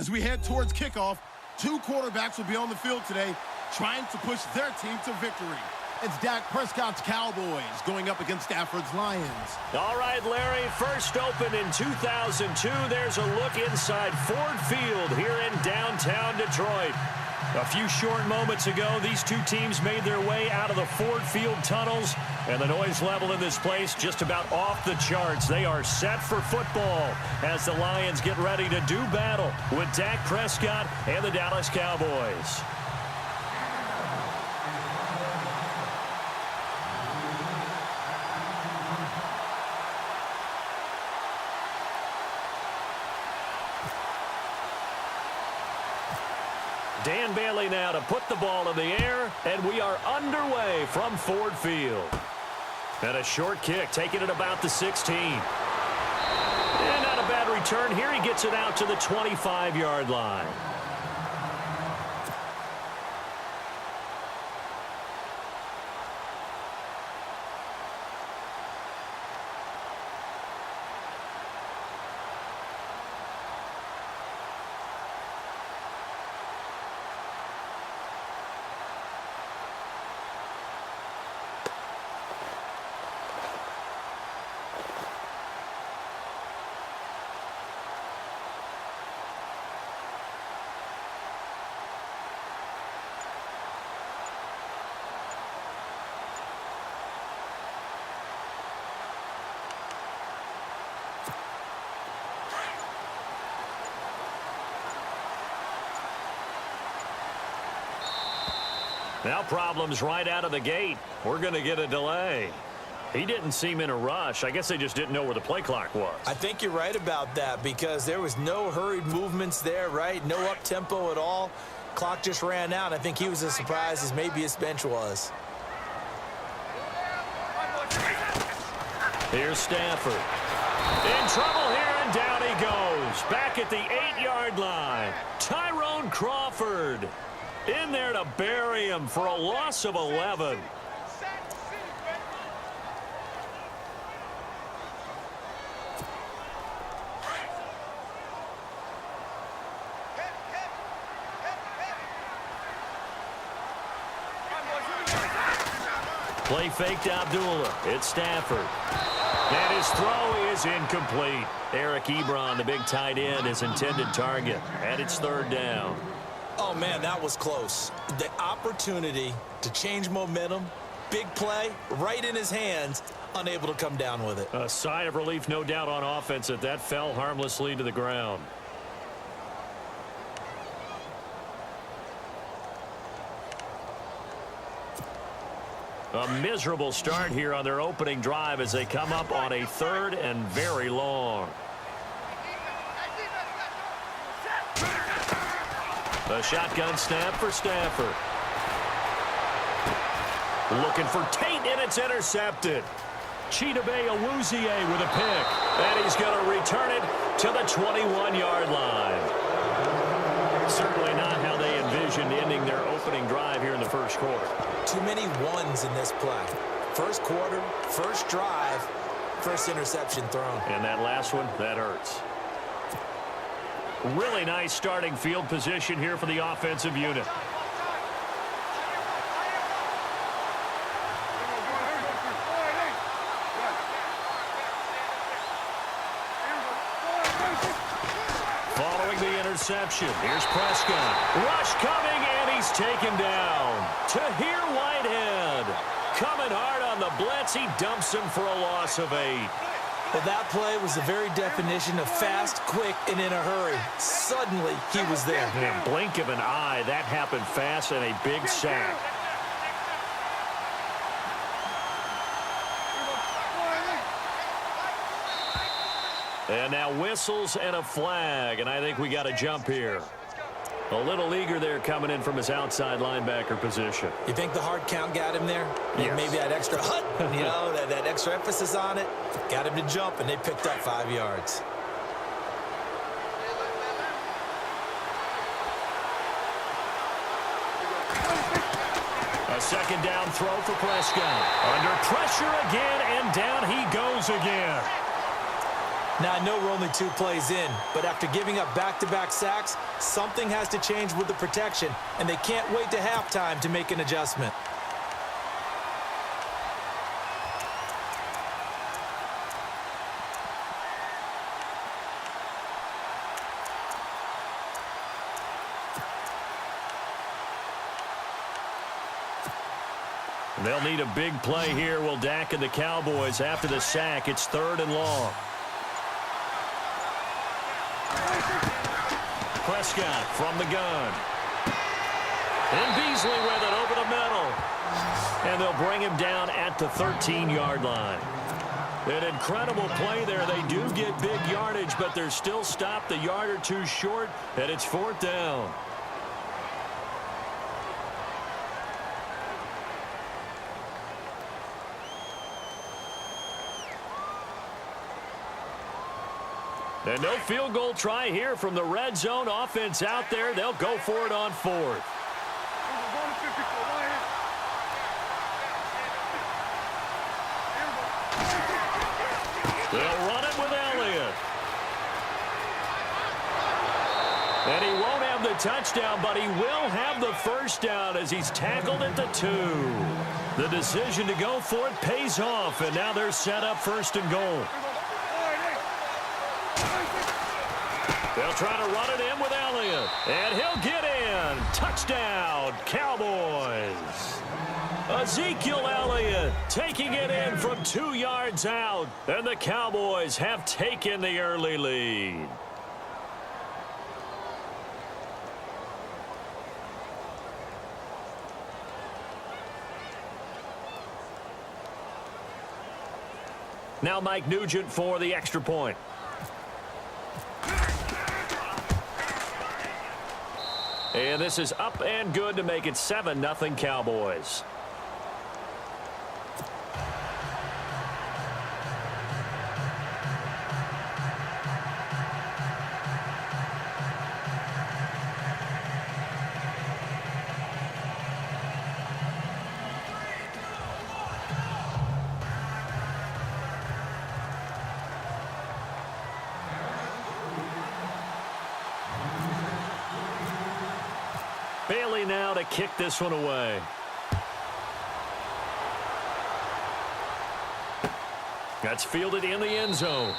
As we head towards kickoff, two quarterbacks will be on the field today trying to push their team to victory. It's Dak Prescott's Cowboys going up against Stafford's Lions. All right, Larry, first opened in 2002. There's a look inside Ford Field here in downtown Detroit. A few short moments ago, these two teams made their way out of the Ford Field tunnels, and the noise level in this place just about off the charts. They are set for football as the Lions get ready to do battle with Dak Prescott and the Dallas Cowboys. Dan Bailey now to put the ball in the air, and we are underway from Ford Field. And a short kick, taking it about the 16. And not a bad return here. He gets it out to the 25-yard line. Now problems right out of the gate. We're going to get a delay. He didn't seem in a rush. I guess they just didn't know where the play clock was. I think you're right about that because there was no hurried movements there, right? No up-tempo at all. Clock just ran out. I think he was as surprised as maybe his bench was. Here's Stafford. In trouble here, and down he goes. Back at the 8-yard line. Tyrone Crawford in there to bury him for a loss of 11. Play fake to Abdullah. It's Stafford. And his throw is incomplete. Eric Ebron, the big tight end, his intended target. And it's third down. Oh, man, that was close. The opportunity to change momentum, big play, right in his hands, unable to come down with it. A sigh of relief, no doubt, on offense that fell harmlessly to the ground. A miserable start here on their opening drive as they come up on a third and very long. A shotgun snap for Stafford. Looking for Tate, and it's intercepted. Chidobe Awuzie with a pick. And he's going to return it to the 21-yard line. Certainly not how they envisioned ending their opening drive here in the first quarter. Too many ones in this play. First quarter, first drive, first interception thrown. And that last one, that hurts. Really nice starting field position here for the offensive unit. Following the interception, here's Prescott. Rush coming, and he's taken down. Tahir Whitehead coming hard on the blitz. He dumps him for a loss of 8. Well, that play was the very definition of fast, quick, and in a hurry. Suddenly, he was there. In a blink of an eye, that happened fast, and a big sack. And now whistles and a flag, and I think we got a jump here. A little eager there coming in from his outside linebacker position. You think the hard count got him there? Yes. Maybe that extra hut, you know, that extra emphasis on it. Got him to jump, and they picked up 5 yards. A second down throw for Prescott. Under pressure again, and down he goes again. Now, I know we're only 2 plays in, but after giving up back-to-back sacks, something has to change with the protection, and they can't wait to halftime to make an adjustment. They'll need a big play here. Will Dak and the Cowboys after the sack. It's 3rd and long. Prescott from the gun. And Beasley with it over the middle. And they'll bring him down at the 13-yard line. An incredible play there. They do get big yardage, but they're still stopped a yard or two short, and it's 4th down. And no field goal try here from the red zone offense out there. They'll go for it on 4th. They'll run it with Elliott. And he won't have the touchdown, but he will have the first down as he's tackled at the 2. The decision to go for it pays off, and now they're set up 1st and goal. They'll try to run it in with Elliott. And he'll get in. Touchdown, Cowboys. Ezekiel Elliott taking it in from 2 yards out. And the Cowboys have taken the early lead. Now Mike Nugent for the extra point. And this is up and good to make it 7-0 Cowboys. Bailey now to kick this one away. That's fielded in the end zone.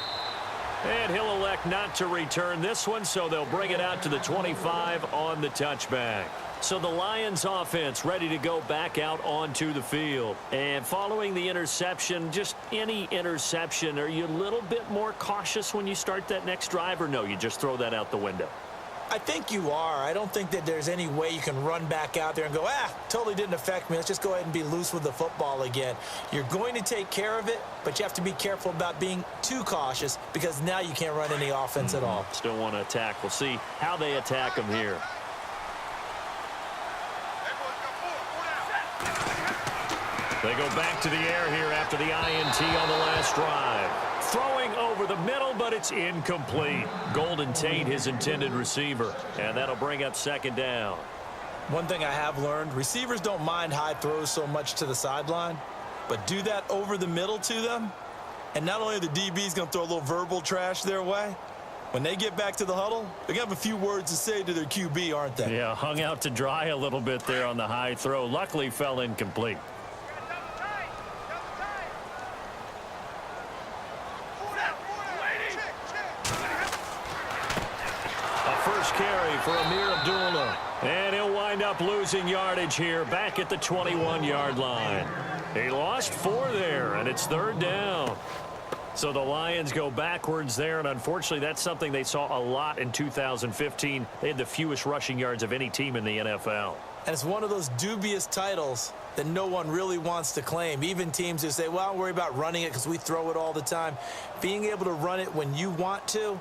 And he'll elect not to return this one, so they'll bring it out to the 25 on the touchback. So the Lions offense ready to go back out onto the field. And following the interception, just any interception, are you a little bit more cautious when you start that next drive, or no, you just throw that out the window? I think you are. I don't think that there's any way you can run back out there and go, totally didn't affect me. Let's just go ahead and be loose with the football again. You're going to take care of it, but you have to be careful about being too cautious because now you can't run any offense at all. Still want to attack. We'll see how they attack them here. They go back to the air here after the INT on the last drive. Throwing over the middle, but it's incomplete. Golden Tate, his intended receiver. And that'll bring up 2nd down. One thing I have learned, receivers don't mind high throws so much to the sideline, but do that over the middle to them, and not only are the DBs going to throw a little verbal trash their way, when they get back to the huddle, they're going to have a few words to say to their QB, aren't they? Yeah, hung out to dry a little bit there on the high throw. Luckily fell incomplete. Carry for Amir Abdullah. And he'll wind up losing yardage here back at the 21-yard line. He lost 4 there, and it's 3rd down. So the Lions go backwards there, and unfortunately that's something they saw a lot in 2015. They had the fewest rushing yards of any team in the NFL. And it's one of those dubious titles that no one really wants to claim. Even teams who say, well, don't worry about running it because we throw it all the time. Being able to run it when you want to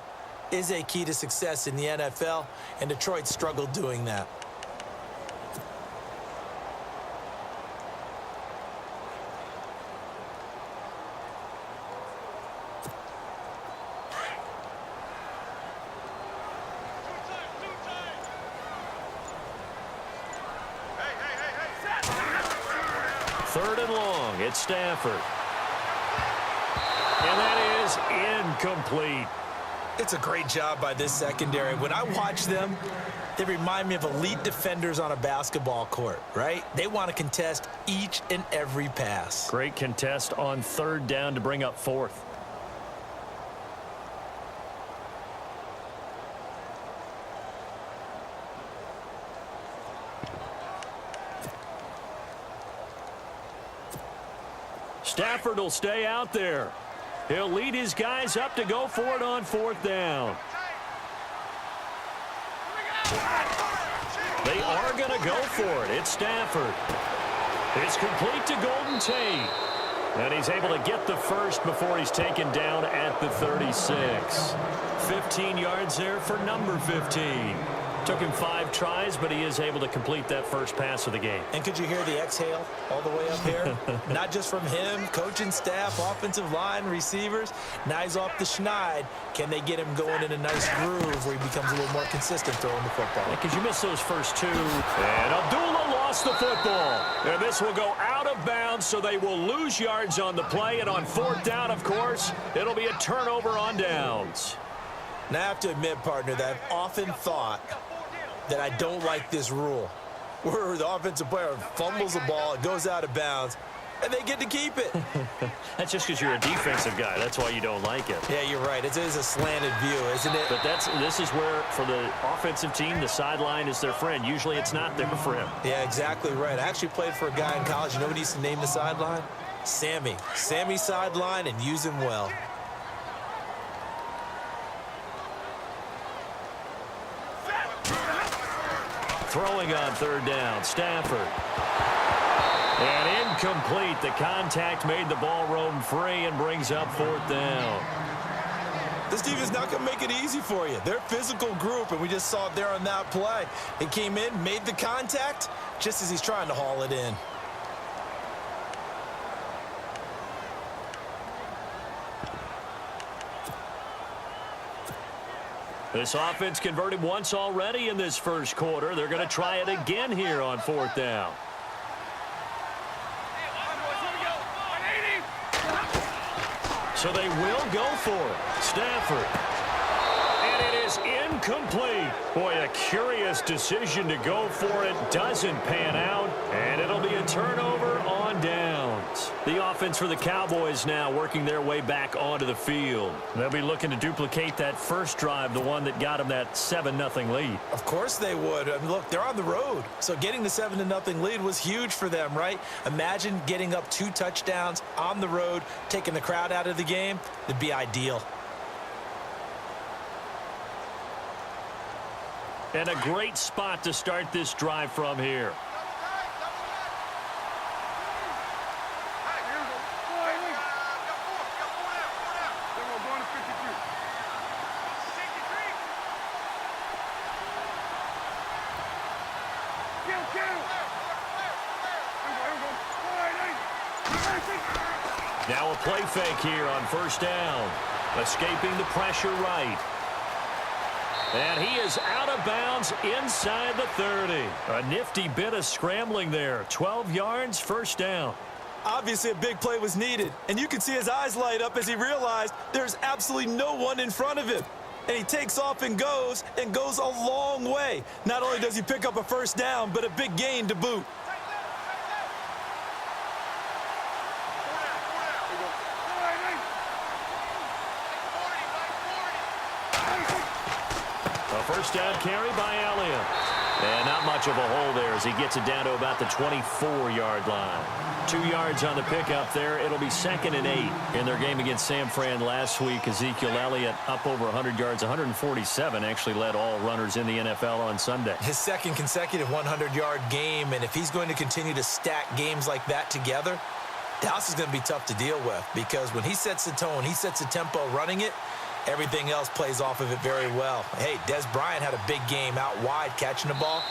is a key to success in the NFL, and Detroit struggled doing that. Third and long, it's Stafford. And that is incomplete. It's a great job by this secondary. When I watch them, they remind me of elite defenders on a basketball court, right? They want to contest each and every pass. Great contest on third down to bring up fourth. Stafford will stay out there. He'll lead his guys up to go for it on fourth down. They are going to go for it. It's Stafford. It's complete to Golden Tate. And he's able to get the first before he's taken down at the 36. 15 yards there for number 15. Took him 5 tries, but he is able to complete that first pass of the game. And could you hear the exhale all the way up here? Not just from him, coaching staff, offensive line, receivers. Now he's off the schneid. Can they get him going in a nice groove where he becomes a little more consistent throwing the football? Because you missed those first 2. And Abdullah lost the football. And this will go out of bounds, so they will lose yards on the play. And on fourth down, of course, it'll be a turnover on downs. Now I have to admit, partner, that I've often thought that I don't like this rule where the offensive player fumbles the ball, it goes out of bounds, and they get to keep it. That's just because you're a defensive guy. That's why you don't like it. Yeah, you're right. It is a slanted view, isn't it? But this is where, for the offensive team, the sideline is their friend. Usually it's not there for him. Yeah, exactly right. I actually played for a guy in college. You know what he used to name the sideline? Sammy. Sammy sideline, and use him well. Throwing on third down, Stafford. And incomplete. The contact made the ball roam free and brings up fourth down. This team is not going to make it easy for you. They're a physical group, and we just saw it there on that play. He came in, made the contact, just as he's trying to haul it in. This offense converted once already in this first quarter. They're going to try it again here on fourth down. So they will go for it. Stafford. And it is incomplete. Boy, a curious decision to go for it. Doesn't pan out. And it'll be a turnover on downs. The offense for the Cowboys now working their way back onto the field. They'll be looking to duplicate that first drive, the one that got them that 7-0 lead. Of course they would. I mean, look, they're on the road. So getting the 7-0 lead was huge for them, right? Imagine getting up 2 touchdowns on the road, taking the crowd out of the game. It'd be ideal. And a great spot to start this drive from here. Now a play fake here on first down. Escaping the pressure right. And he is out of bounds inside the 30. A nifty bit of scrambling there. 12 yards, first down. Obviously, a big play was needed, and you can see his eyes light up as he realized there's absolutely no one in front of him. And he takes off and goes a long way. Not only does he pick up a first down, but a big gain to boot. A first down carry by Elliott. And not much of a hole there as he gets it down to about the 24-yard line. 2 yards on the pickup there. It'll be 2nd and 8 in their game against San Fran last week. Ezekiel Elliott up over 100 yards, 147, actually led all runners in the NFL on Sunday. His second consecutive 100-yard game, and if he's going to continue to stack games like that together, Dallas is going to be tough to deal with because when he sets the tone, he sets the tempo running it, everything else plays off of it very well. Hey, Des Bryant had a big game out wide catching the ball.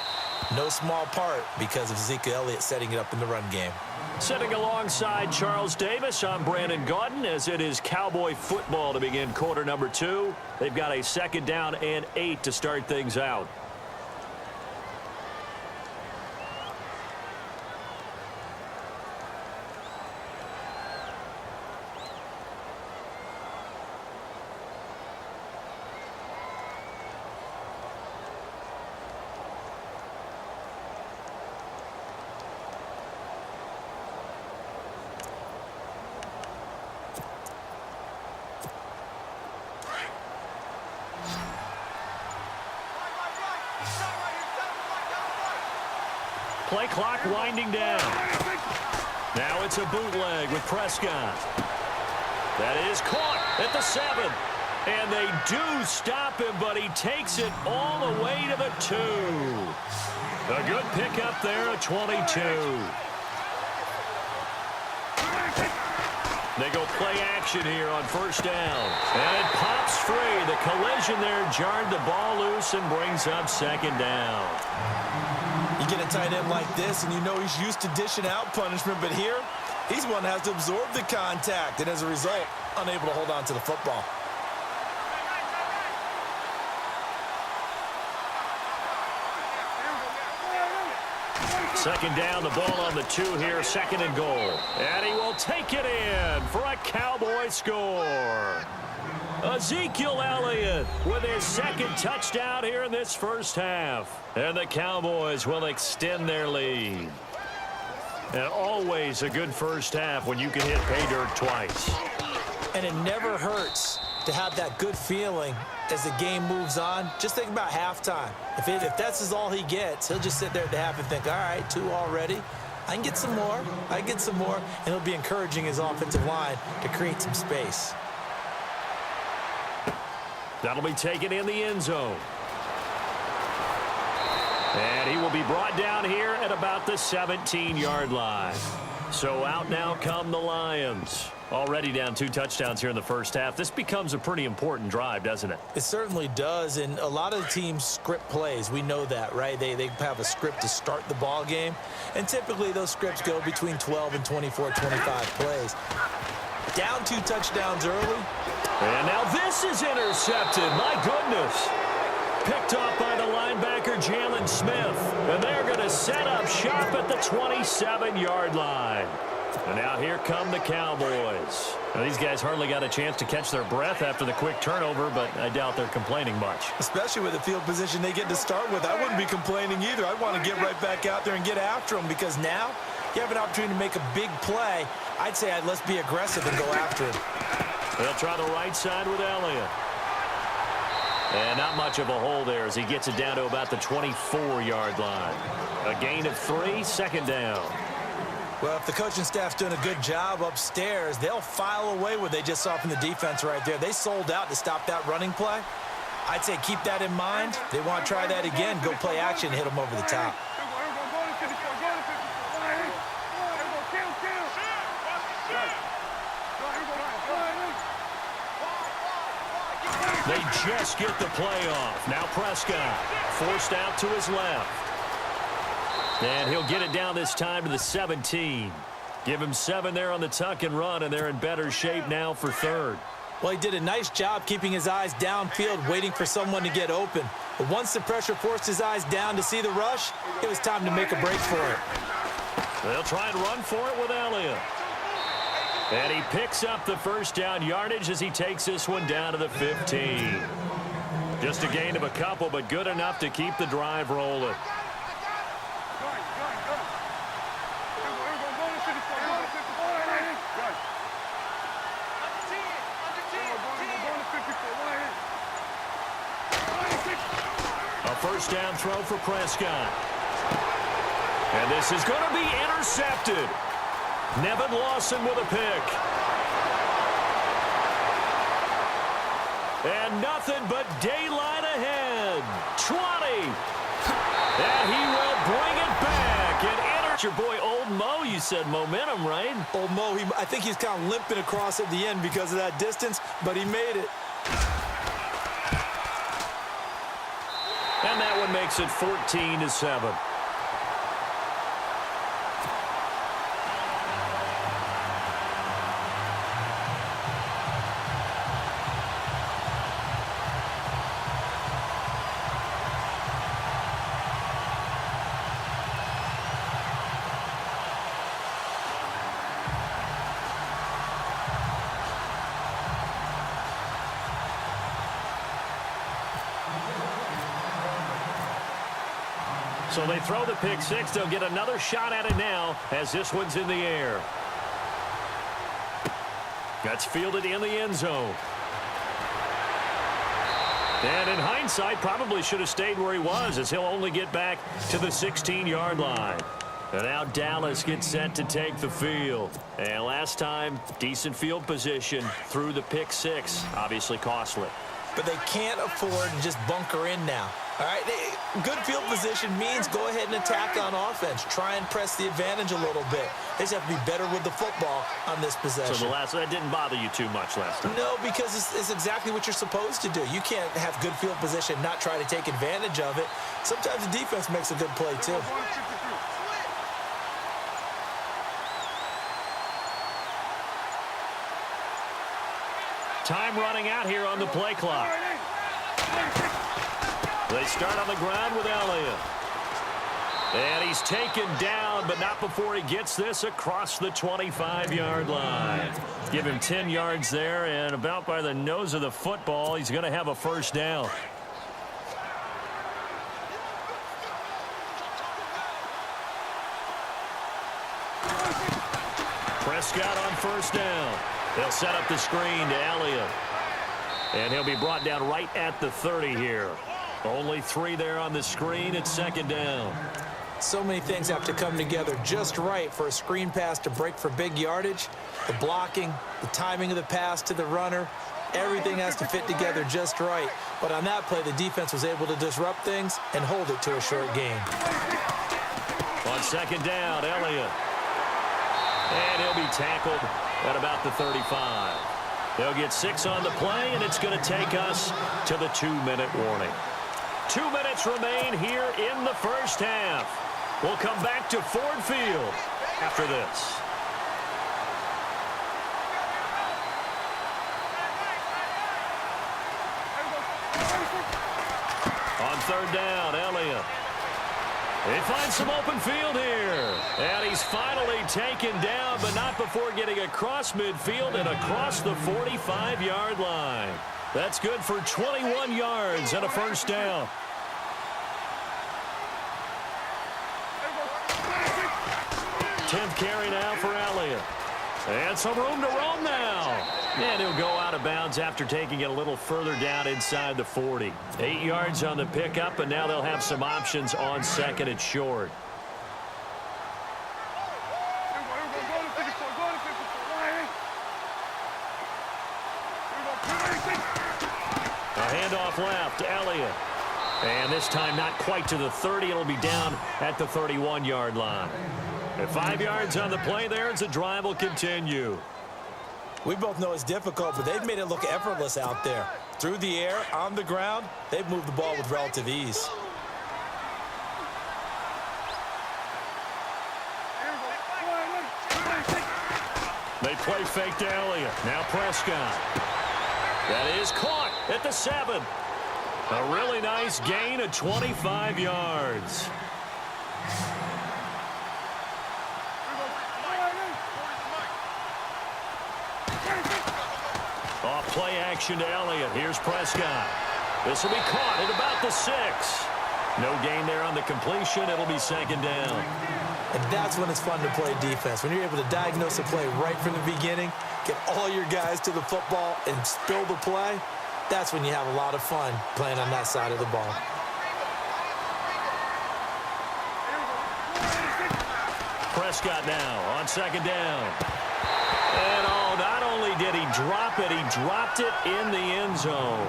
No small part because of Ezekiel Elliott setting it up in the run game. Sitting alongside Charles Davis, I'm Brandon Gaudin as it is Cowboy football to begin quarter number 2. They've got a 2nd down and 8 to start things out. Play clock winding down. Now it's a bootleg with Prescott. That is caught at the 7. And they do stop him, but he takes it all the way to the 2. A good pickup there at 22. They go play action here on first down. And it pops free. The collision there jarred the ball loose and brings up second down. You get a tight end like this, and you know he's used to dishing out punishment, but here, he's one that has to absorb the contact, and as a result, unable to hold on to the football. Second down, the ball on the 2 here, second and goal. And he will take it in for a Cowboy score. Ezekiel Elliott with his second touchdown here in this first half. And the Cowboys will extend their lead. And always a good first half when you can hit pay dirt twice. And it never hurts to have that good feeling as the game moves on. Just think about halftime. If that's all he gets, he'll just sit there at the half and think, all right, 2 already. I can get some more. I can get some more. And he'll be encouraging his offensive line to create some space. That'll be taken in the end zone. And he will be brought down here at about the 17-yard line. So out now come the Lions. Already down 2 touchdowns here in the first half. This becomes a pretty important drive, doesn't it? It certainly does, and a lot of the teams script plays. We know that, right? They have a script to start the ball game, and typically those scripts go between 12 and 24, 25 plays. Down 2 touchdowns early. And now this is intercepted. My goodness. Picked off by the linebacker, Jalen Smith. And they're going to set up shop at the 27-yard line. And now here come the Cowboys. Now, these guys hardly got a chance to catch their breath after the quick turnover, but I doubt they're complaining much. Especially with the field position they get to start with. I wouldn't be complaining either. I'd want to get right back out there and get after them, because now you have an opportunity to make a big play. I'd say let's be aggressive and go after him. They'll try the right side with Elliott. And not much of a hole there as he gets it down to about the 24-yard line. A gain of 3, second down. Well, if the coaching staff's doing a good job upstairs, they'll file away what they just saw from the defense right there. They sold out to stop that running play. I'd say keep that in mind. They want to try that again, go play action, hit them over the top. They just get the play off. Now Prescott forced out to his left. And he'll get it down this time to the 17. Give him 7 there on the tuck and run, and they're in better shape now for third. Well, he did a nice job keeping his eyes downfield, waiting for someone to get open. But once the pressure forced his eyes down to see the rush, it was time to make a break for it. They'll try and run for it with Elliott. And he picks up the first down yardage as he takes this one down to the 15. Just a gain of a couple, but good enough to keep the drive rolling. A first down throw for Prescott. And this is going to be intercepted. Nevin Lawson with a pick. And nothing but daylight ahead. 20. And he will bring it back. And your boy Old Mo, you said momentum, right? Old Mo, I think he's kind of limping across at the end because of that distance, but he made it. And that one makes it 14-7. So they throw the pick six. They'll get another shot at it now as this one's in the air. That's fielded in the end zone. And in hindsight, probably should have stayed where he was, as he'll only get back to the 16-yard line. And now Dallas gets set to take the field. And last time, decent field position through the pick six. Obviously costly. But they can't afford to just bunker in now. All right, good field position means go ahead and attack on offense. Try and press the advantage a little bit. They just have to be better with the football on this possession. So that didn't bother you too much last time? No, because it's exactly what you're supposed to do. You can't have good field position, not try to take advantage of it. Sometimes the defense makes a good play, too. Time running out here on the play clock. They start on the ground with Elliott. And he's taken down, but not before he gets this across the 25-yard line. Give him 10 yards there, and about by the nose of the football, he's going to have a first down. Prescott on first down. They'll set up the screen to Elliott. And he'll be brought down right at the 30 here. Only 3 there on the screen. It's second down. So many things have to come together just right for a screen pass to break for big yardage. The blocking, the timing of the pass to the runner, everything has to fit together just right. But on that play, the defense was able to disrupt things and hold it to a short gain. On second down, Elliott. And he'll be tackled at about the 35. They'll get 6 on the play, and it's going to take us to the 2-minute warning. 2 minutes remain here in the first half. We'll come back to Ford Field after this. On third down, Elliott. He finds some open field here. And he's finally taken down, but not before getting across midfield and across the 45-yard line. That's good for 21 yards and a first down. Tenth carry now for Elliott. And some room to roam now. And he'll go out of bounds after taking it a little further down inside the 40. 8 yards on the pickup, and now they'll have some options on second and short. A handoff left, Elliott. And this time not quite to the 30. It'll be down at the 31-yard line. And 5 yards on the play there as the drive will continue. We both know it's difficult, but they've made it look effortless out there. Through the air, on the ground, they've moved the ball with relative ease. They play fake to Elliott. Now Prescott. That is caught at the 7. A really nice gain of 25 yards. Off play action to Elliott. Here's Prescott. This will be caught at about the 6. No gain there on the completion. It'll be second down. And that's when it's fun to play defense. When you're able to diagnose a play right from the beginning, get all your guys to the football and spill the play, that's when you have a lot of fun playing on that side of the ball. Prescott now on second down. And not only did he drop it, he dropped it in the end zone.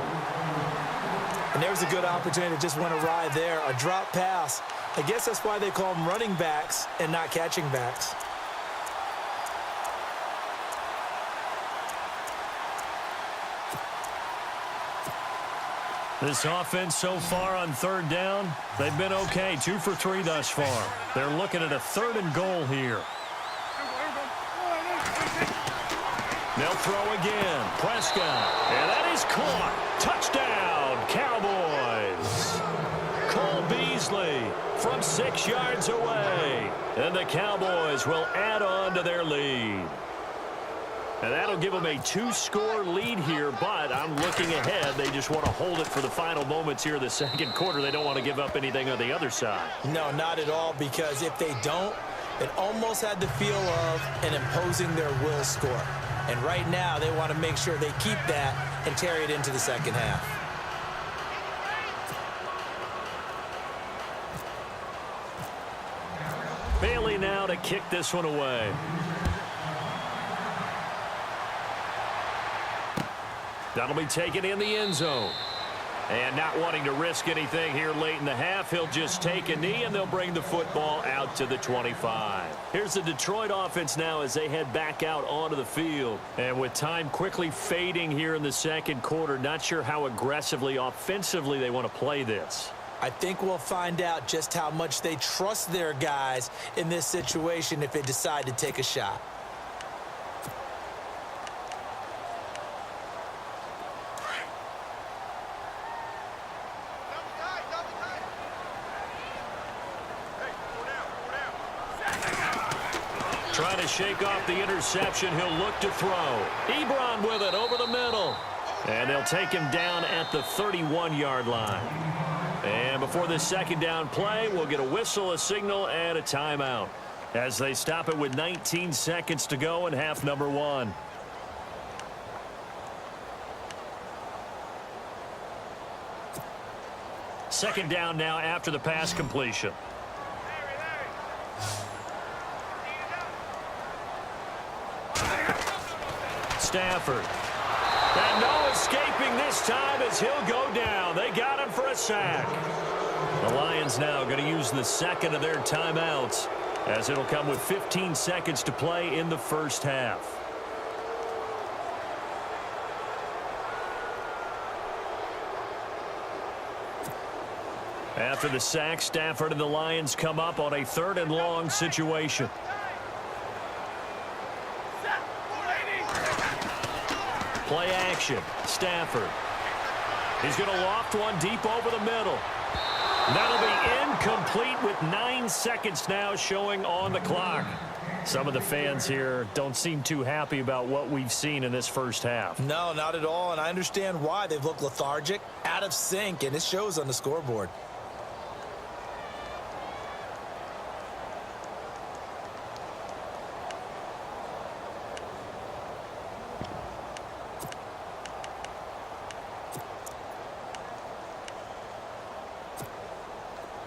And there's a good opportunity that just went awry there. A drop pass. I guess that's why they call them running backs and not catching backs. This offense so far on third down, they've been okay. 2 for 3 thus far. They're looking at a 3rd and goal here. They'll throw again. Prescott. And that is caught. Touchdown, Cowboys. Cole Beasley from 6 yards away. And the Cowboys will add on to their lead. And that'll give them a 2-score lead here, but I'm looking ahead. They just want to hold it for the final moments here of the second quarter. They don't want to give up anything on the other side. No, not at all, because if they don't, it almost had the feel of an imposing their will score. And right now, they want to make sure they keep that and carry it into the second half. Bailey now to kick this one away. That'll be taken in the end zone. And not wanting to risk anything here late in the half, he'll just take a knee, and they'll bring the football out to the 25. Here's the Detroit offense now as they head back out onto the field. And with time quickly fading here in the second quarter, not sure how aggressively, offensively they want to play this. I think we'll find out just how much they trust their guys in this situation if they decide to take a shot. Trying to shake off the interception. He'll look to throw. Ebron with it over the middle. And they'll take him down at the 31-yard line. And before this second down play, we'll get a whistle, a signal, and a timeout as they stop it with 19 seconds to go in half number one. Second down now after the pass completion. Stafford. And no escaping this time as he'll go down. They got him for a sack. The Lions now going to use the second of their timeouts as it'll come with 15 seconds to play in the first half. After the sack, Stafford and the Lions come up on a 3rd and long situation. Play action. Stafford. He's going to loft one deep over the middle. That'll be incomplete with 9 seconds now showing on the clock. Some of the fans here don't seem too happy about what we've seen in this first half. No, not at all, and I understand why. They've looked lethargic, out of sync, and it shows on the scoreboard.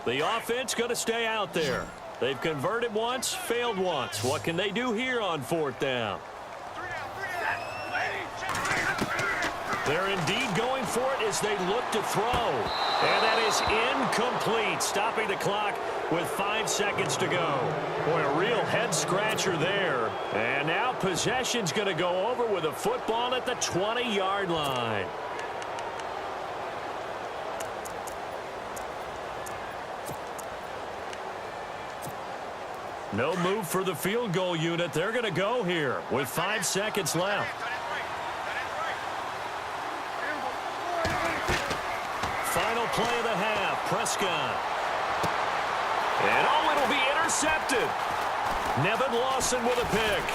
The offense going to stay out there. They've converted once, failed once. What can they do here on 4th down? They're indeed going for it as they look to throw. And that is incomplete, stopping the clock with 5 seconds to go. Boy, a real head-scratcher there. And now possession's going to go over with a football at the 20-yard line. No move for the field goal unit. They're going to go here with 5 seconds left. Final play of the half. Prescott. And it'll be intercepted. Nevin Lawson with a pick.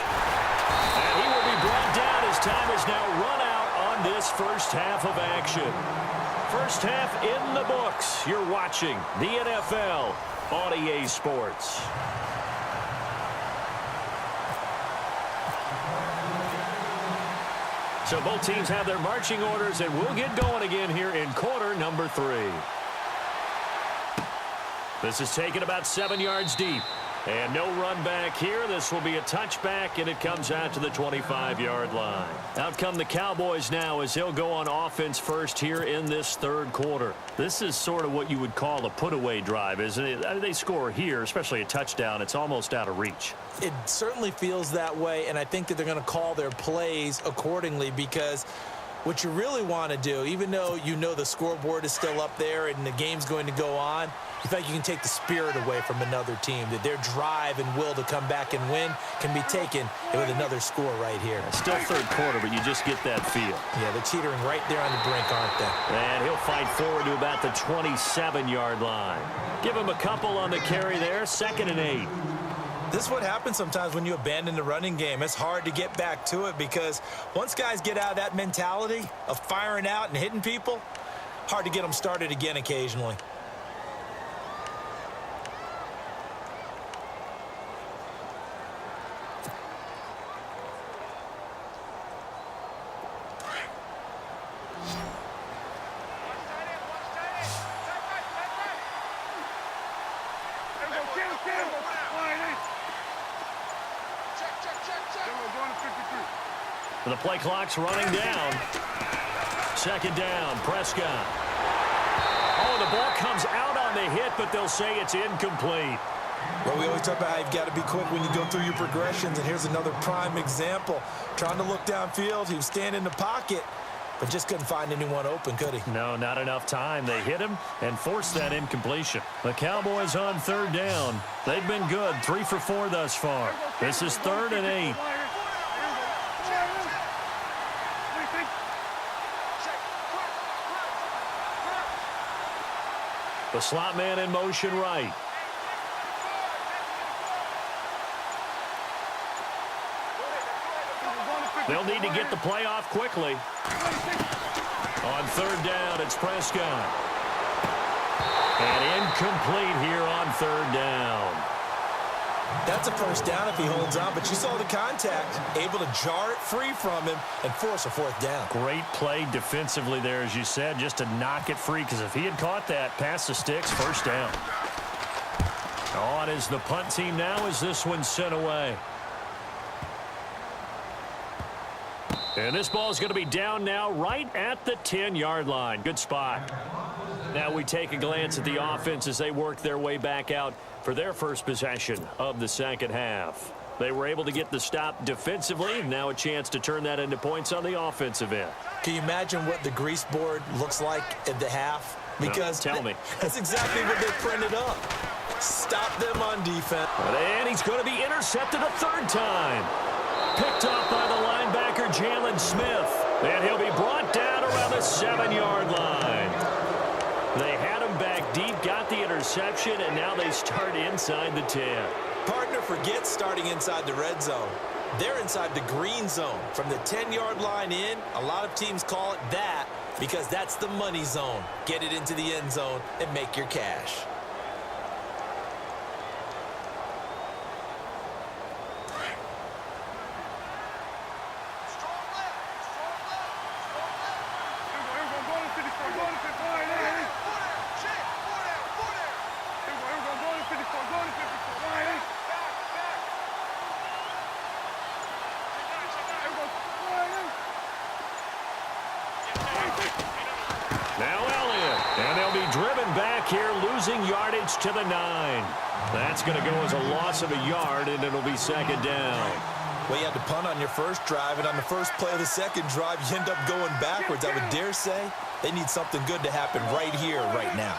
And he will be brought down as time is now run out on this first half of action. First half in the books. You're watching the NFL on EA Sports. So both teams have their marching orders, and we'll get going again here in quarter number 3. This is taken about 7 yards deep. And no run back here. This will be a touchback, and it comes out to the 25-yard line. Out come the Cowboys now as they'll go on offense first here in this 3rd quarter. This is sort of what you would call a put-away drive, isn't it? I mean, they score here, especially a touchdown. It's almost out of reach. It certainly feels that way, and I think that they're going to call their plays accordingly because what you really want to do, even though you know the scoreboard is still up there and the game's going to go on, you think you can take the spirit away from another team, that their drive and will to come back and win can be taken with another score right here. Still 3rd quarter, but you just get that feel. Yeah, they're teetering right there on the brink, aren't they? And he'll fight forward to about the 27-yard line. Give him a couple on the carry there, 2nd and 8. This is what happens sometimes when you abandon the running game. It's hard to get back to it because once guys get out of that mentality of firing out and hitting people, hard to get them started again occasionally. The play clock's running down. Second down, Prescott. Oh, the ball comes out on the hit, but they'll say it's incomplete. Well, we always talk about how you've got to be quick when you go through your progressions, and here's another prime example. Trying to look downfield, he was standing in the pocket, but just couldn't find anyone open, could he? No, not enough time. They hit him and forced that incompletion. The Cowboys on third down. They've been good, 3 for 4 thus far. This is 3rd and 8. The slot man in motion right. They'll need to get the play off quickly. On third down, it's Prescott. And incomplete here on third down. That's a first down if he holds on, but you saw the contact. Able to jar it free from him and force a 4th down. Great play defensively there, as you said, just to knock it free, because if he had caught that, past the sticks, first down. On is the punt team now as this one's sent away. And this ball is going to be down now right at the 10-yard line. Good spot. Now we take a glance at the offense as they work their way back out for their first possession of the second half. They were able to get the stop defensively. Now a chance to turn that into points on the offensive end. Can you imagine what the grease board looks like at the half? Because no, tell me. That's exactly what they printed up. Stop them on defense. And he's going to be intercepted a 3rd time. Picked off by the linebacker, Jalen Smith. And he'll be brought down around the 7-yard line. They had him back deep, got the interception, and now they start inside the 10. Partner forgets starting inside the red zone. They're inside the green zone. From the 10-yard line in, a lot of teams call it that because that's the money zone. Get it into the end zone and make your cash. Now Elliott, and they'll be driven back here, losing yardage to the 9. That's going to go as a loss of a yard, and it'll be 2nd down. Well, you had to punt on your first drive, and on the first play of the second drive, you end up going backwards. I would dare say they need something good to happen right here, right now.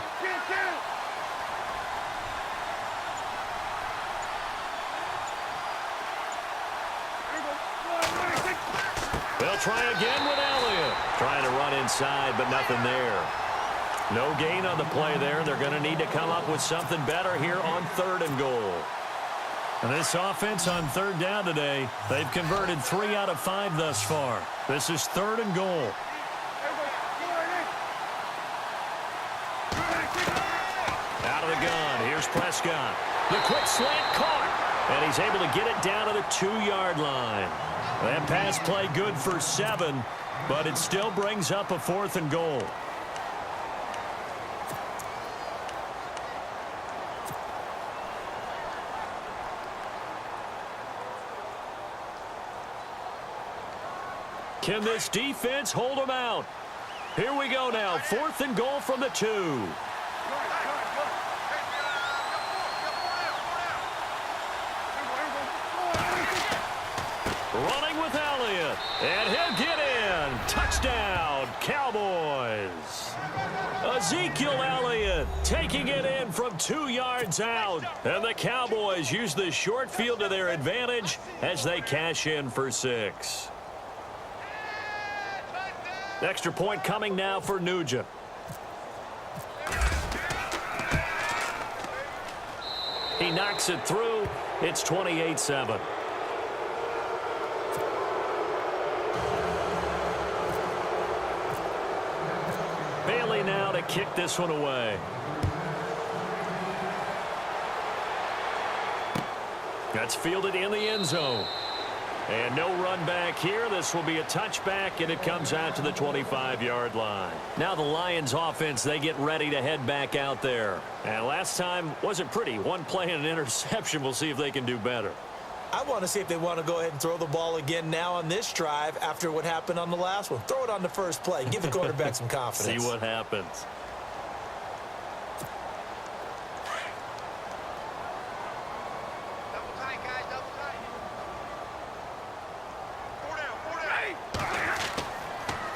They'll try again with Elliott. Trying to run inside, but nothing there. No gain on the play there. They're going to need to come up with something better here on 3rd and goal. And this offense on 3rd down today, they've converted 3 out of 5 thus far. This is 3rd and goal. Out of the gun, here's Prescott. The quick slant caught, and he's able to get it down to the 2-yard line. That pass play good for 7, but it still brings up a 4th and goal. Can this defense hold them out? Here we go now, 4th and goal from the 2. Running with Elliott, and he'll get in. Touchdown, Cowboys. Ezekiel Elliott taking it in from 2 yards out. And the Cowboys use the short field to their advantage as they cash in for 6. Extra point coming now for Nugent. He knocks it through. It's 28-7. Bailey now to kick this one away. That's fielded in the end zone. And no run back here. This will be a touchback, and it comes out to the 25-yard line. Now the Lions offense, they get ready to head back out there. And last time wasn't pretty. One play and an interception. We'll see if they can do better. I want to see if they want to go ahead and throw the ball again now on this drive after what happened on the last one. Throw it on the first play. Give the quarterback some confidence. See what happens.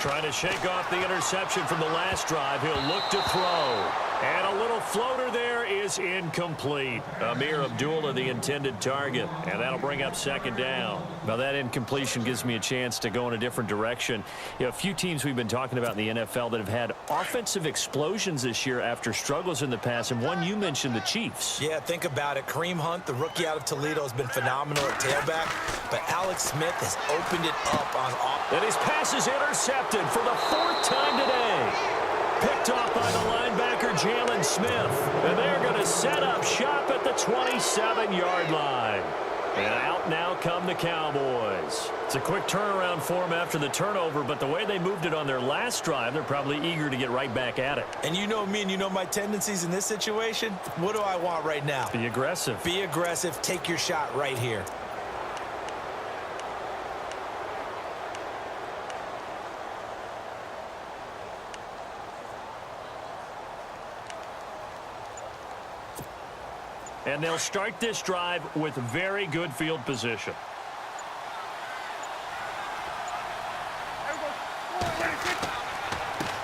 Trying to shake off the interception from the last drive. He'll look to throw. And a little floater there is incomplete. Amir Abdullah, the intended target. And that'll bring up second down. Now, that incompletion gives me a chance to go in a different direction. You know, a few teams we've been talking about in the NFL that have had offensive explosions this year after struggles in the past. And one you mentioned, the Chiefs. Yeah, think about it. Kareem Hunt, the rookie out of Toledo, has been phenomenal at tailback. But Alex Smith has opened it up on offense. And his pass is intercepted for the 4th time today. Picked off by the linebacker, Jalen Smith. And they're going to set up shop at the 27-yard line. And out now come the Cowboys. It's a quick turnaround for them after the turnover, but the way they moved it on their last drive, they're probably eager to get right back at it. And you know me and you know my tendencies in this situation. What do I want right now? Be aggressive. Be aggressive. Take your shot right here. And they'll start this drive with very good field position.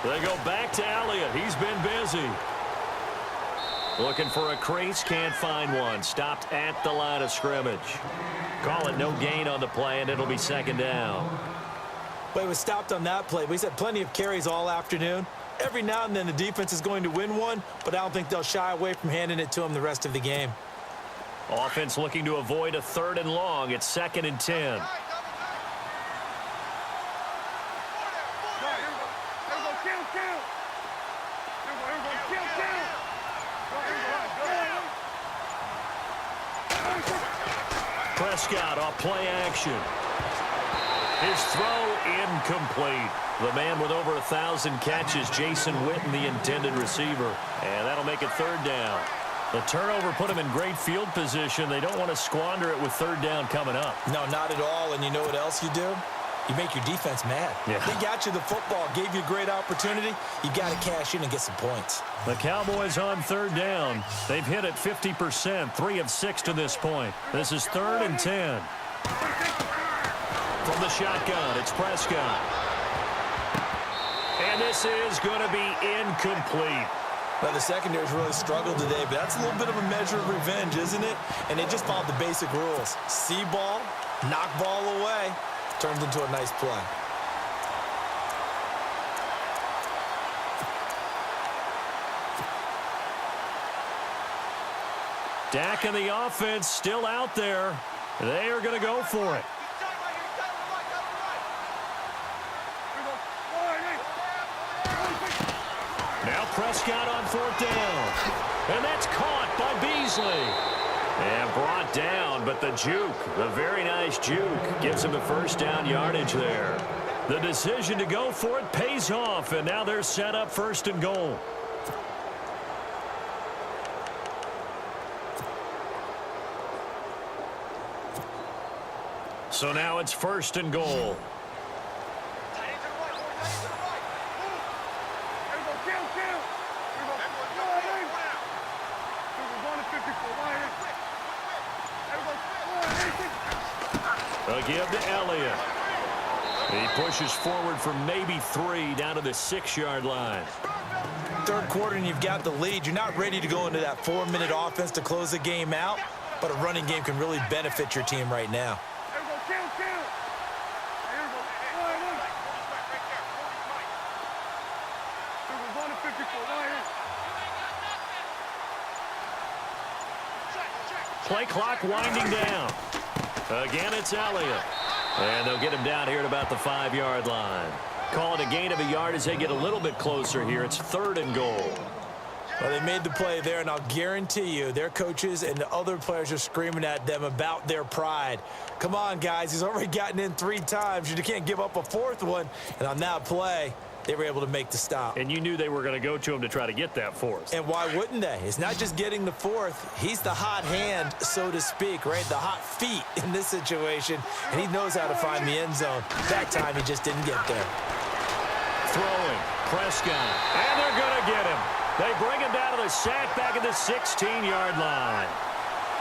They go back to Elliott. He's been busy. Looking for a crease, can't find one. Stopped at the line of scrimmage. Call it no gain on the play, and it'll be second down. Well, he was stopped on that play. He's had plenty of carries all afternoon. Every now and then the defense is going to win one, but I don't think they'll shy away from handing it to him the rest of the game. Offense looking to avoid a 3rd and long. It's 2nd and 10. Prescott off play action. His throw incomplete. The man with over 1,000 catches, Jason Witten, the intended receiver. And that'll make it 3rd down. The turnover put them in great field position. They don't want to squander it with 3rd down coming up. No, not at all. And you know what else you do? You make your defense mad. Yeah. They got you the football, gave you a great opportunity. You got to cash in and get some points. The Cowboys on 3rd down. They've hit it 50%, 3 of 6 to this point. This is 3rd and 10. From the shotgun, it's Prescott. And this is going to be incomplete. Well, the secondary's really struggled today, but that's a little bit of a measure of revenge, isn't it? And they just followed the basic rules. See ball, knock ball away, turns into a nice play. Dak and the offense still out there. They are going to go for it. Now Prescott on 4th down. And that's caught by Beasley. And brought down, but the juke, the very nice juke, gives him a 1st down yardage there. The decision to go for it pays off, and now they're set up 1st and goal. So now it's 1st and goal. They'll give to Elliott. He pushes forward for maybe 3 down to the 6-yard line. 3rd quarter and you've got the lead. You're not ready to go into that 4-minute offense to close the game out, but a running game can really benefit your team right now. Play clock winding down. Again, it's Elliott. And they'll get him down here at about the 5-yard line. Call it a gain of a yard as they get a little bit closer here. It's 3rd and goal. Well, they made the play there, and I'll guarantee you their coaches and the other players are screaming at them about their pride. Come on, guys. He's already gotten in 3 times. You can't give up a 4th one. And on that play, they were able to make the stop. And you knew they were going to go to him to try to get that fourth. And why wouldn't they? It's not just getting the fourth. He's the hot hand, so to speak, right? The hot feet in this situation, and he knows how to find the end zone. That time, he just didn't get there. Throwing, Prescott, and they're going to get him. They bring him down to the sack back at the 16-yard line.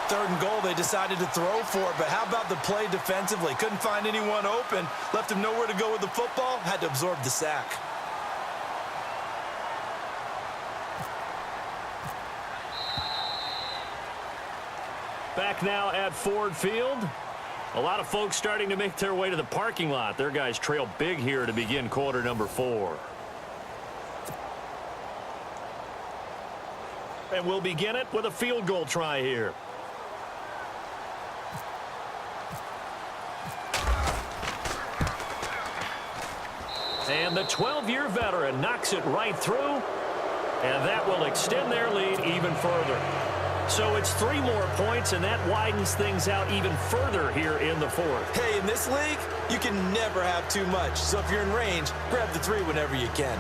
3rd and goal, they decided to throw for it, but how about the play defensively? Couldn't find anyone open, left him nowhere to go with the football, had to absorb the sack. Back now at Ford Field. A lot of folks starting to make their way to the parking lot. Their guys trail big here to begin quarter number 4. And we'll begin it with a field goal try here. And the 12-year veteran knocks it right through, and that will extend their lead even further. So it's 3 more points, and that widens things out even further here in the 4th. Hey, in this league, you can never have too much. So if you're in range, grab the 3 whenever you can.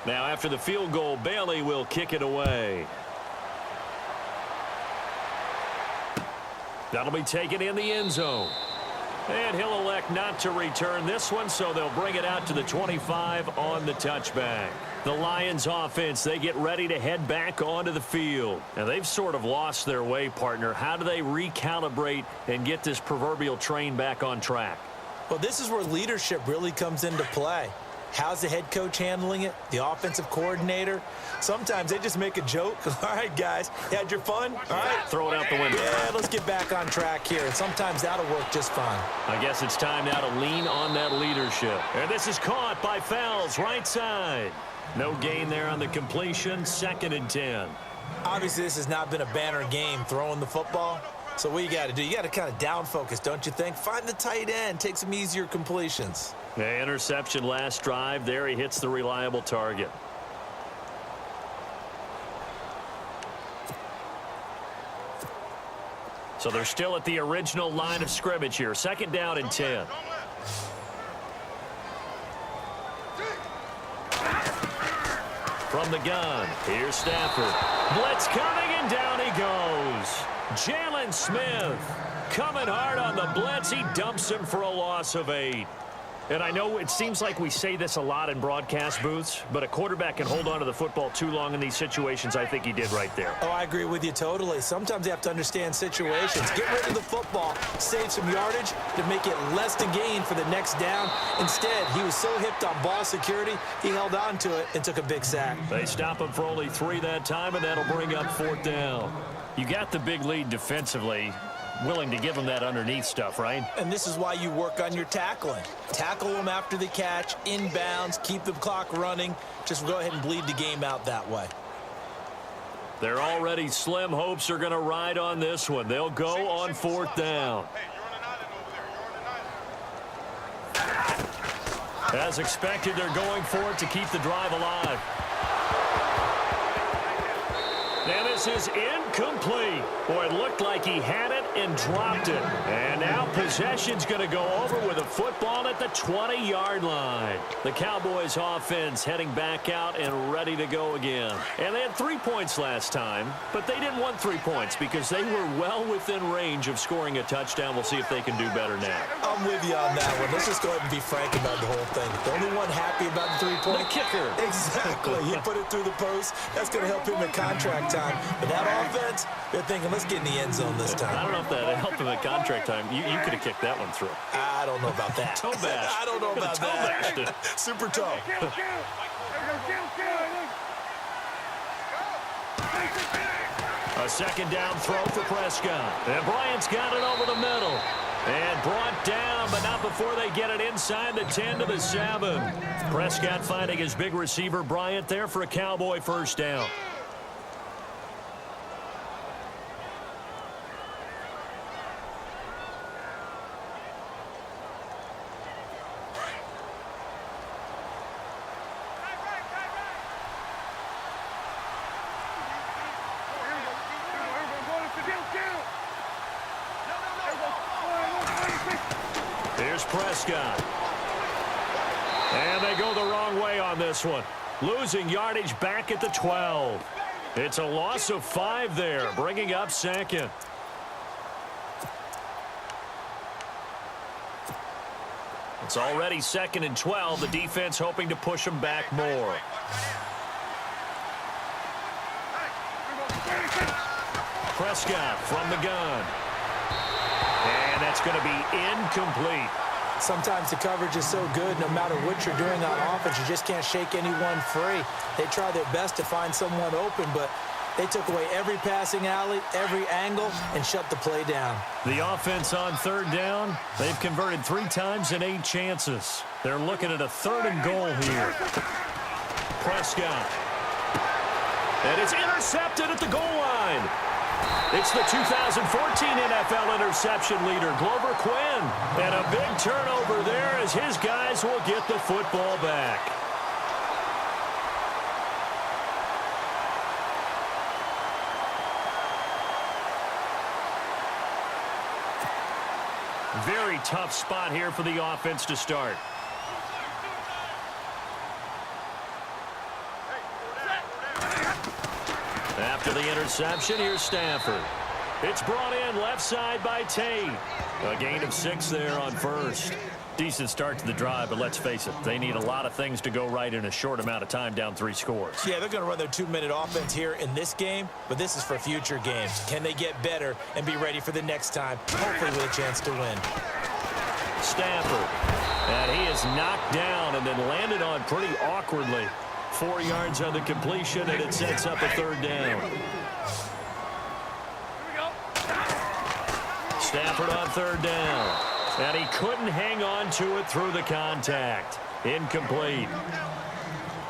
Now, after the field goal, Bailey will kick it away. That'll be taken in the end zone. And he'll elect not to return this one, so they'll bring it out to the 25 on the touchback. The Lions offense, they get ready to head back onto the field. And they've sort of lost their way, partner. How do they recalibrate and get this proverbial train back on track? Well, this is where leadership really comes into play. How's the head coach handling it? The offensive coordinator? Sometimes they just make a joke. All right, guys, you had your fun? All right. Throw it out the window. Yeah, let's get back on track here. And sometimes that'll work just fine. I guess it's time now to lean on that leadership. And this is caught by Fells, right side. No gain there on the completion, 2nd and 10. Obviously, this has not been a banner game throwing the football. So what you got to do, you got to kind of down focus, don't you think? Find the tight end, take some easier completions. The interception last drive. There he hits the reliable target. So they're still at the original line of scrimmage here. 2nd down and 10. From the gun, here's Stafford. Blitz coming, and down he goes. Jalen Smith coming hard on the blitz. He dumps him for a loss of 8. And I know it seems like we say this a lot in broadcast booths, but a quarterback can hold on to the football too long in these situations. I think he did right there. Oh, I agree with you totally. Sometimes you have to understand situations. Get rid of the football, save some yardage to make it less to gain for the next down. Instead, he was so hipped on ball security, he held on to it and took a big sack. They stop him for only 3 that time, and that'll bring up 4th down. You got the big lead defensively. Willing to give them that underneath stuff, right? And this is why you work on your tackling. Tackle them after the catch, inbounds, keep the clock running. Just go ahead and bleed the game out that way. Their already slim hopes are going to ride on this one. They'll go on 4th down. As expected, they're going for it to keep the drive alive. And this is incomplete. Boy, it looked like he had it and dropped it. And now possession's going to go over with a football at the 20-yard line. The Cowboys offense heading back out and ready to go again. And they had 3 points last time, but they didn't want 3 points because they were well within range of scoring a touchdown. We'll see if they can do better now. I'm with you on that one. Let's just go ahead and be frank about the whole thing. The only one happy about the 3-point. The kicker. Exactly. He put it through the post. That's going to help him in contract time. But that offense, they're thinking, let's get in the end zone this time. I don't know if that helped him at contract time. You could have kicked that one through. I don't know about that. Toe bash. I don't know about toe that. bashed. Super toe. A 2nd down throw for Prescott. And Bryant's got it over the middle. And brought down, but not before they get it inside the 10 to the 7. Prescott finding his big receiver, Bryant, there for a Cowboy first down. Here's Prescott. And they go the wrong way on this one. Losing yardage back at the 12. It's a loss of 5 there, bringing up second. It's already 2nd and 12. The defense hoping to push them back more. Prescott from the gun. And that's going to be incomplete. Sometimes the coverage is so good, no matter what you're doing on offense, you just can't shake anyone free. They try their best to find someone open, but they took away every passing alley, every angle, and shut the play down. The offense on 3rd down, they've converted 3 times in 8 chances. They're looking at a 3rd and goal here. Prescott. And it's intercepted at the goal line. It's the 2014 NFL interception leader, Glover Quinn. And a big turnover there as his guys will get the football back. Very tough spot here for the offense to start. After the interception, here's Stafford. It's brought in left side by Tate. A gain of 6 there on first. Decent start to the drive, but let's face it, they need a lot of things to go right in a short amount of time, down 3 scores. Yeah, they're going to run their 2-minute offense here in this game, but this is for future games. Can they get better and be ready for the next time, hopefully with a chance to win? Stafford. And he is knocked down and then landed on pretty awkwardly. 4 yards on the completion, and it sets up a 3rd down. Stafford on 3rd down. And he couldn't hang on to it through the contact. Incomplete.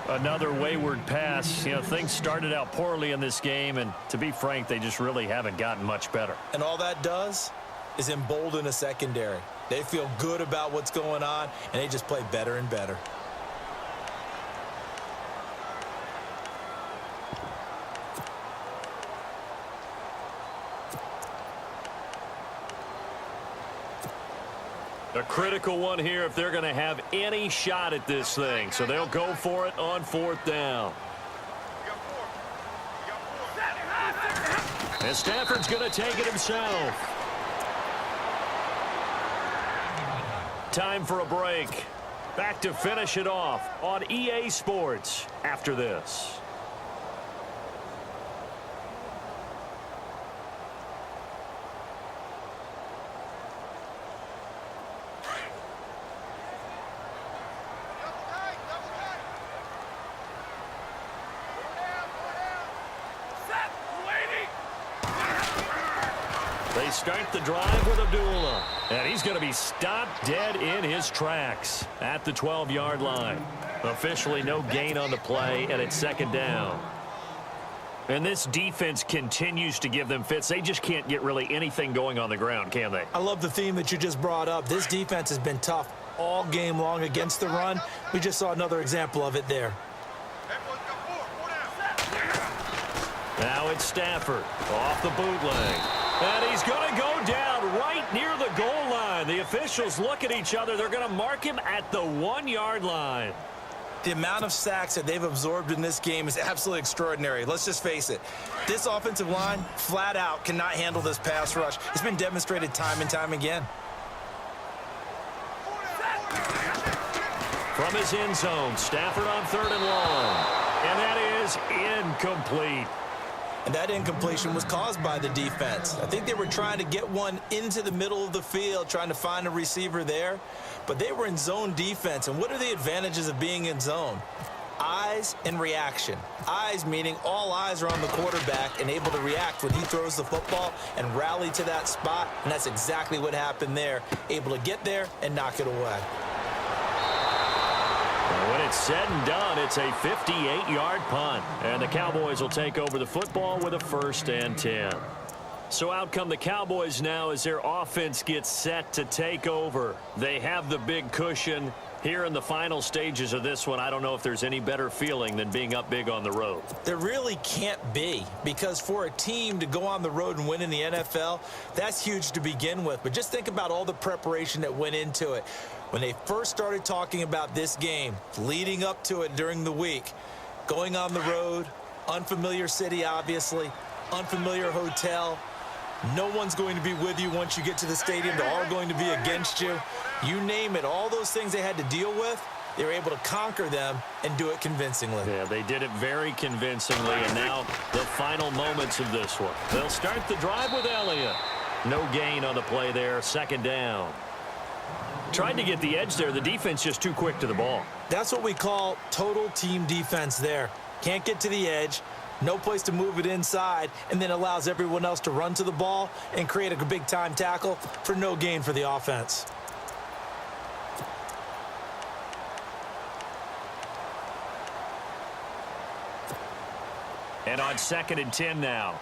Another wayward pass. You know, things started out poorly in this game, and to be frank, they just really haven't gotten much better. And all that does is embolden a secondary. They feel good about what's going on, and they just play better and better. A critical one here if they're going to have any shot at this thing. So they'll go for it on 4th down. And Stafford's going to take it himself. Time for a break. Back to finish it off on EA Sports after this. They start the drive with Abdullah, and he's going to be stopped dead in his tracks at the 12-yard line. Officially no gain on the play, and it's 2nd down. And this defense continues to give them fits. They just can't get really anything going on the ground, can they? I love the theme that you just brought up. This defense has been tough all game long against the run. We just saw another example of it there. Now it's Stafford off the bootleg. And he's going to go down right near the goal line. The officials look at each other. They're going to mark him at the 1-yard line. The amount of sacks that they've absorbed in this game is absolutely extraordinary. Let's just face it. This offensive line, flat out, cannot handle this pass rush. It's been demonstrated time and time again. From his end zone, Stafford on 3rd and long. And that is incomplete. And that incompletion was caused by the defense. I think they were trying to get one into the middle of the field, trying to find a receiver there. But they were in zone defense. And what are the advantages of being in zone? eyes and reaction. Eyes meaning all eyes are on the quarterback and able to react when he throws the football and rally to that spot, and that's exactly what happened there. Able to get there and knock it away. When it's said and done, it's a 58-yard punt, and the Cowboys will take over the football with a 1st and 10. So out come the Cowboys now as their offense gets set to take over. They have the big cushion. Here in the final stages of this one, I don't know if there's any better feeling than being up big on the road. There really can't be, because for a team to go on the road and win in the NFL, that's huge to begin with. But just think about all the preparation that went into it. When they first started talking about this game, leading up to it during the week, going on the road, unfamiliar city, obviously, unfamiliar hotel. No one's going to be with you once you get to the stadium. They're all going to be against you. You name it, all those things they had to deal with, they were able to conquer them and do it convincingly. Yeah, they did it very convincingly, and now the final moments of this one. They'll start the drive with Elliott. No gain on the play there, 2nd down. Tried to get the edge there. The defense just too quick to the ball. That's what we call total team defense there. Can't get to the edge. No place to move it inside, and then allows everyone else to run to the ball and create a big-time tackle for no gain for the offense. And on 2nd and 10 now.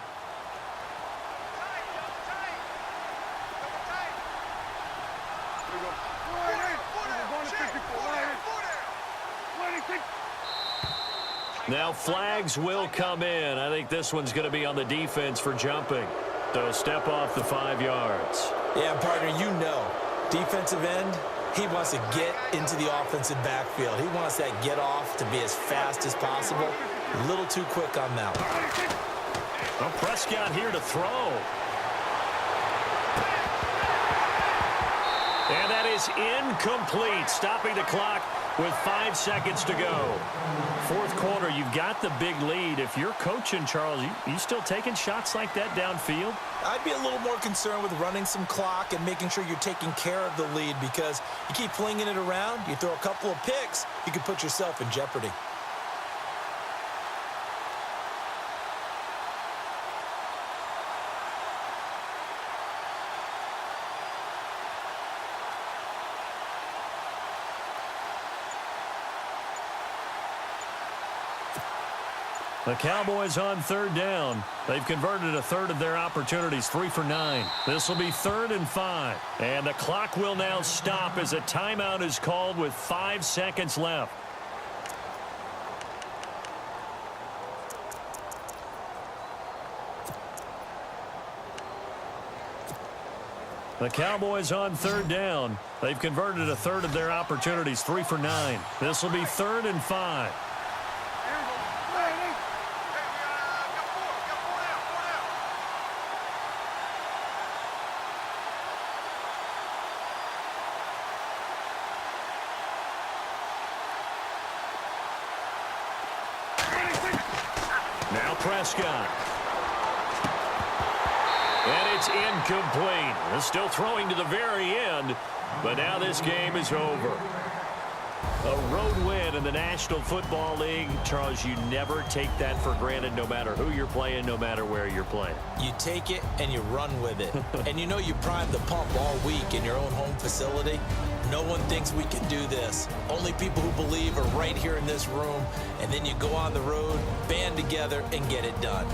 Now flags will come in. I think this one's going to be on the defense for jumping. So step off the 5 yards. Yeah, partner, you know, defensive end, he wants to get into the offensive backfield. He wants that get off to be as fast as possible. A little too quick on that one. Well, Prescott here to throw. And that is incomplete, stopping the clock with 5 seconds to go. 4th quarter, you've got the big lead. If you're coaching, Charles, you still taking shots like that downfield? I'd be a little more concerned with running some clock and making sure you're taking care of the lead, because you keep flinging it around, you throw a couple of picks, you could put yourself in jeopardy. The Cowboys on 3rd down. They've converted a third of their opportunities, 3 for 9. This will be 3rd and 5. And the clock will now stop as a timeout is called with 5 seconds left. The Cowboys on 3rd down. They've converted a third of their opportunities, 3 for 9. This will be 3rd and 5. Now Prescott. And it's incomplete. They're still throwing to the very end, but now this game is over. A road win in the National Football League. Charles, you never take that for granted, no matter who you're playing, no matter where you're playing. You take it and you run with it. And you know you primed the pump all week in your own home facility. No one thinks we can do this. Only people who believe are right here in this room. And then you go on the road, band together, and get it done.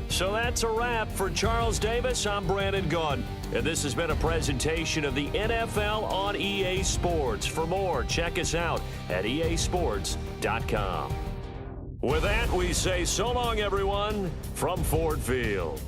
So that's a wrap for Charles Davis. I'm Brandon Gaudin, and this has been a presentation of the NFL on EA Sports. For more, check us out at easports.com. With that, we say so long, everyone, from Ford Field.